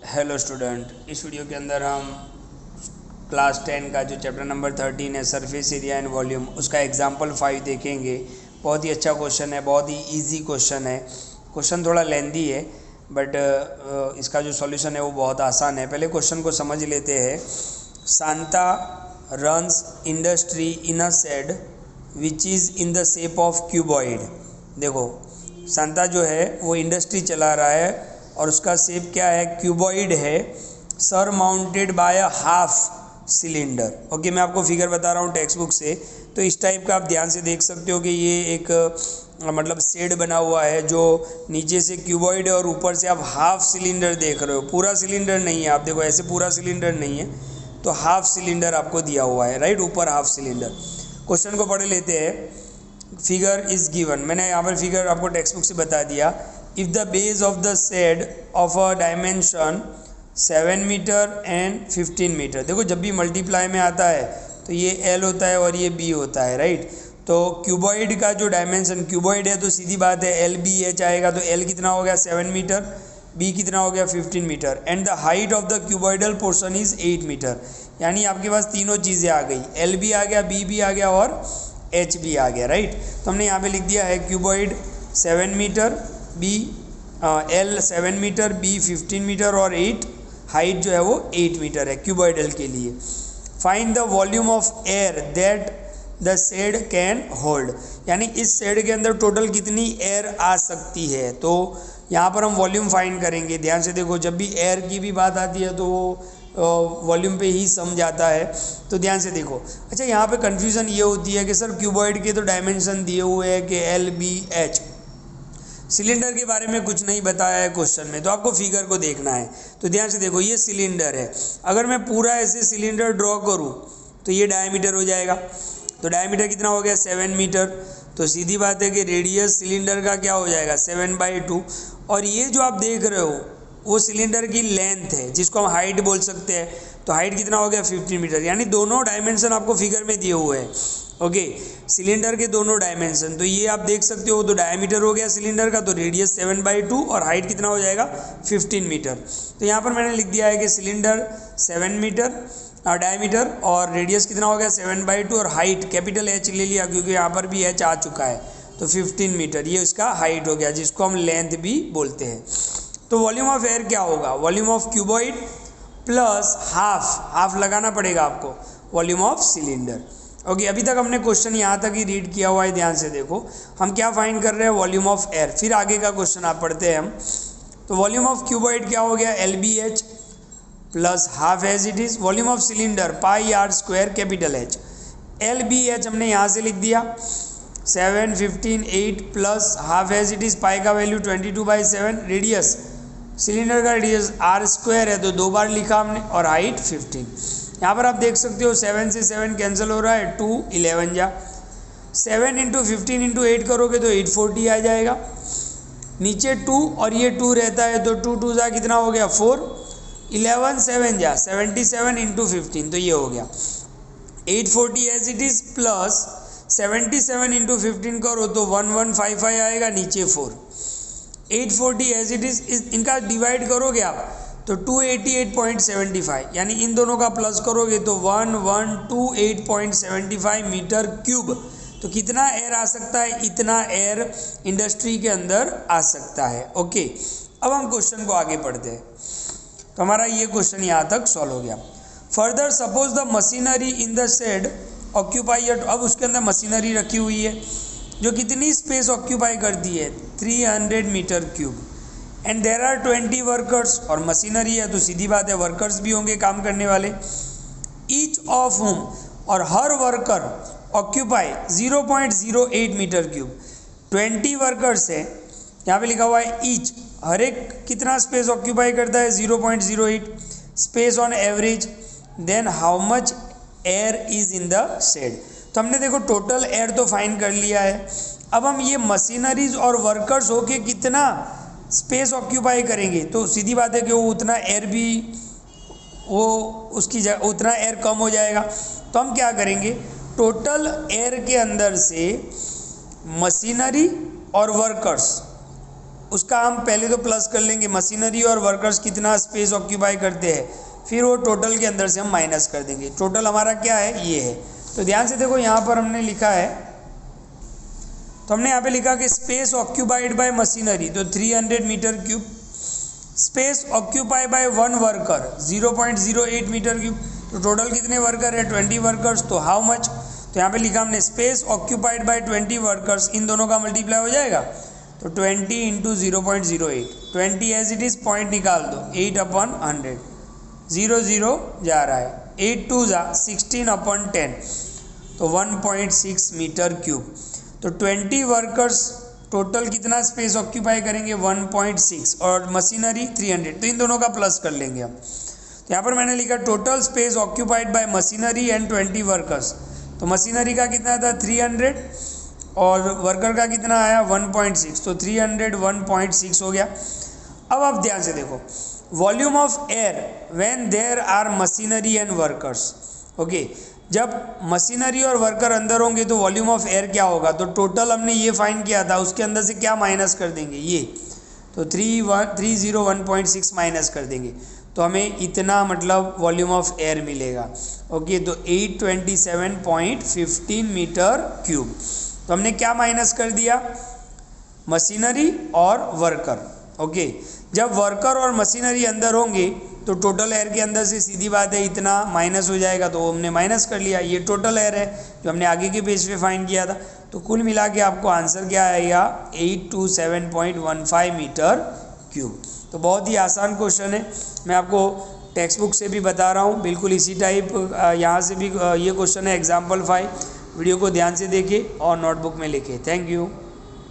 Hello student, इस video के अंदर हम क्लास 10 का जो चैप्टर नंबर 13 है सरफेस एरिया एंड वॉल्यूम, उसका एग्जांपल 5 देखेंगे। बहुत ही अच्छा क्वेश्चन है, बहुत ही इजी क्वेश्चन है। क्वेश्चन थोड़ा लेंदी है बट इसका जो सॉल्यूशन है वो बहुत आसान है। पहले क्वेश्चन को समझ लेते हैं। Sanya runs industry in a shed which is in the shape of cuboid. देखो, सांता जो है वो इंडस्ट्री चला रहा है और उसका शेप क्या है, क्यूबॉइड है, surmounted by a half cylinder. Okay, मैं आपको फिगर बता रहा हूँ टेक्स्ट बुक से, तो इस टाइप का आप ध्यान से देख सकते हो कि ये एक मतलब शेड बना हुआ है जो नीचे से क्यूबॉइड है और ऊपर से आप हाफ सिलेंडर देख रहे हो। पूरा सिलेंडर नहीं है, आप देखो ऐसे पूरा सिलेंडर नहीं है, तो हाफ सिलेंडर आपको दिया हुआ है, राइट, ऊपर हाफ सिलेंडर। क्वेश्चन को पढ़ लेते हैं। फिगर इज गिवन, मैंने यहाँ पर फिगर आपको टेक्स्ट बुक से बता दिया। If the base of the shed of a dimension 7 metre and 15 metre, देखो जब भी मल्टीप्लाई में आता है तो ये L होता है और ये B होता है, राइट। तो क्यूबॉइड का जो डायमेंशन, क्यूबॉइड है तो सीधी बात है LBH आएगा, तो L कितना हो गया 7 मीटर, B कितना हो गया 15 metre, and the height of the cuboidal portion is 8 metre. यानी आपके पास तीनों चीज़ें आ गई, L भी आ गया, B भी आ गया और H भी आ गया, राइट। तो हमने यहाँ पे लिख दिया है cuboid 7 metre, L 7 metre, B 15 metre और 8 हाइट जो है वो 8 मीटर है क्यूबॉइडल के लिए। Find the volume of air that the shed can hold, यानी इस शेड के अंदर टोटल कितनी एयर आ सकती है। तो यहाँ पर हम वॉल्यूम फाइंड करेंगे। ध्यान से देखो, जब भी एयर की भी बात आती है तो वो वॉल्यूम पे ही सम जाता है, तो ध्यान से देखो। अच्छा, यहाँ पे कन्फ्यूज़न ये होती है कि सर क्यूबॉइड के तो डायमेंशन दिए हुए हैं कि LBH, सिलेंडर के बारे में कुछ नहीं बताया है क्वेश्चन में, तो आपको फिगर को देखना है। तो ध्यान से देखो, ये सिलेंडर है, अगर मैं पूरा ऐसे सिलेंडर ड्रॉ करूँ तो ये डायमीटर हो जाएगा। तो डायमीटर कितना हो गया 7 मीटर, तो सीधी बात है कि रेडियस सिलेंडर का क्या हो जाएगा 7/2। और ये जो आप देख रहे हो वो सिलेंडर की लेंथ है जिसको हम हाइट बोल सकते हैं, तो हाइट कितना हो गया 15 मीटर। यानी दोनों डायमेंशन आपको फिगर में दिए हुए हैं, ओके, सिलेंडर के दोनों डायमेंशन। तो ये आप देख सकते हो, तो डायमीटर हो गया सिलेंडर का, तो रेडियस 7/2 और हाइट कितना हो जाएगा 15 मीटर। तो यहाँ पर मैंने लिख दिया है कि सिलेंडर 7 मीटर डायमीटर और रेडियस कितना हो गया 7/2 और हाइट कैपिटल H ले लिया क्योंकि यहाँ पर भी H आ चुका है, तो 15 मीटर ये इसका हाइट हो गया, जिसको हम लेंथ भी बोलते हैं। तो वॉल्यूम ऑफ एयर क्या होगा, volume of cuboid plus half लगाना पड़ेगा आपको वॉल्यूम ऑफ सिलेंडर। ओके, अभी तक हमने क्वेश्चन यहाँ तक ही रीड किया हुआ है, ध्यान से देखो। हम क्या फाइंड कर रहे हैं, वॉल्यूम ऑफ एयर। फिर आगे का क्वेश्चन आप पढ़ते हैं हम। तो वॉल्यूम ऑफ क्यूबॉइड क्या हो गया LBH plus half as it is, volume of cylinder πr² capital H। LBH हमने यहाँ से लिख दिया 7, 15, 8 plus half as it is, pi का वैल्यू 22/7, रेडियस सिलेंडर का रेडियस r² है तो 2 बार लिखा हमने, और हाइट 15। यहाँ पर आप देख सकते हो 7 से 7 कैंसिल हो रहा है, 2 11 जा, 7 × 15 × 8 करोगे तो 840 आ जाएगा। नीचे 2 और ये 2 रहता है तो 2 2 जा कितना हो गया 4, 11 7 जा 77 × 15, तो ये हो गया 840 एज इट इज, प्लस 77 × 15 करो तो 1155 आएगा, नीचे 4, 840 एज इट इज, इनका डिवाइड करोगे आप तो 288.75, यानी इन दोनों का प्लस करोगे तो 1128.75 मीटर क्यूब। तो कितना एयर आ सकता है, इतना एयर इंडस्ट्री के अंदर आ सकता है। ओके, अब हम क्वेश्चन को आगे पढ़ते हैं। तो हमारा ये क्वेश्चन यहाँ तक सॉल्व हो गया। Further suppose the machinery in the shed occupy, अब उसके अंदर मशीनरी रखी हुई है जो कितनी स्पेस ऑक्यूपाई करती है 300 metre cube, and there are 20 workers, और मशीनरी है तो सीधी बात है वर्कर्स भी होंगे काम करने वाले। ईच ऑफ हुम, और हर worker occupy 0.08 metre cube. 20 workers है, यहाँ पे लिखा हुआ है ईच, हर एक कितना स्पेस ऑक्यूपाई करता है 0.08 space on average, then how much air is in the shed. तो हमने देखो टोटल एयर तो फाइंड कर लिया है, अब हम ये मशीनरीज और वर्कर्स होके कितना स्पेस ऑक्यूपाई करेंगे, तो सीधी बात है कि वो उतना एयर भी वो उसकी उतना एयर कम हो जाएगा। तो हम क्या करेंगे, टोटल एयर के अंदर से मशीनरी और वर्कर्स उसका हम पहले तो प्लस कर लेंगे, मशीनरी और वर्कर्स कितना स्पेस ऑक्यूपाई करते हैं, फिर वो टोटल के अंदर से हम माइनस कर देंगे। टोटल हमारा क्या है, ये है। तो ध्यान से देखो यहाँ पर हमने लिखा है, तो हमने यहाँ पे लिखा कि स्पेस ऑक्यूपाइड बाय मशीनरी, तो 300 metre cube, space occupy by one worker 0.08 metre cube, तो टोटल कितने वर्कर है, 20 वर्कर्स, तो हाउ मच, तो यहाँ पे लिखा हमने स्पेस ऑक्यूपाइड बाय 20 वर्कर्स, इन दोनों का मल्टीप्लाई हो जाएगा, तो 20 into 0.08, 20 as it is, point निकाल दो, 8/100, 0 0 जा रहा है, 8 2 जा 16/10, तो 1.6 मीटर क्यूब। तो 20 वर्कर्स टोटल कितना स्पेस ऑक्यूपाई करेंगे, 1.6, और मशीनरी 300, तो इन दोनों का प्लस कर लेंगे हम। तो यहाँ पर मैंने लिखा total space occupied bye machinery and 20 workers, तो मशीनरी का कितना था 300 और वर्कर का कितना आया 1.6, तो 300 1.6 हो गया। अब आप ध्यान से देखो, volume of air when there are machinery and workers, okay, जब मशीनरी और वर्कर अंदर होंगे तो वॉल्यूम ऑफ एयर क्या होगा, तो टोटल हमने ये फाइंड किया था, उसके अंदर से क्या माइनस कर देंगे, ये, तो 301.6 माइनस कर देंगे, तो हमें इतना मतलब वॉल्यूम ऑफ एयर मिलेगा, ओके, तो 827.15 मीटर क्यूब। तो हमने क्या माइनस कर दिया, मशीनरी और वर्कर, ओके, जब वर्कर और मशीनरी अंदर होंगे तो टोटल एयर के अंदर से सीधी बात है इतना माइनस हो जाएगा, तो हमने माइनस कर लिया, ये टोटल एयर है जो हमने आगे के पेज पे फाइंड किया था। तो कुल मिला के आपको आंसर क्या आएगा, 827.15 मीटर क्यूब। तो बहुत ही आसान क्वेश्चन है, मैं आपको टेक्स्ट बुक से भी बता रहा हूँ, बिल्कुल इसी टाइप यहाँ से भी ये क्वेश्चन है एग्जाम्पल 5। वीडियो को ध्यान से देखें और नोटबुक में लिखें। Thank you.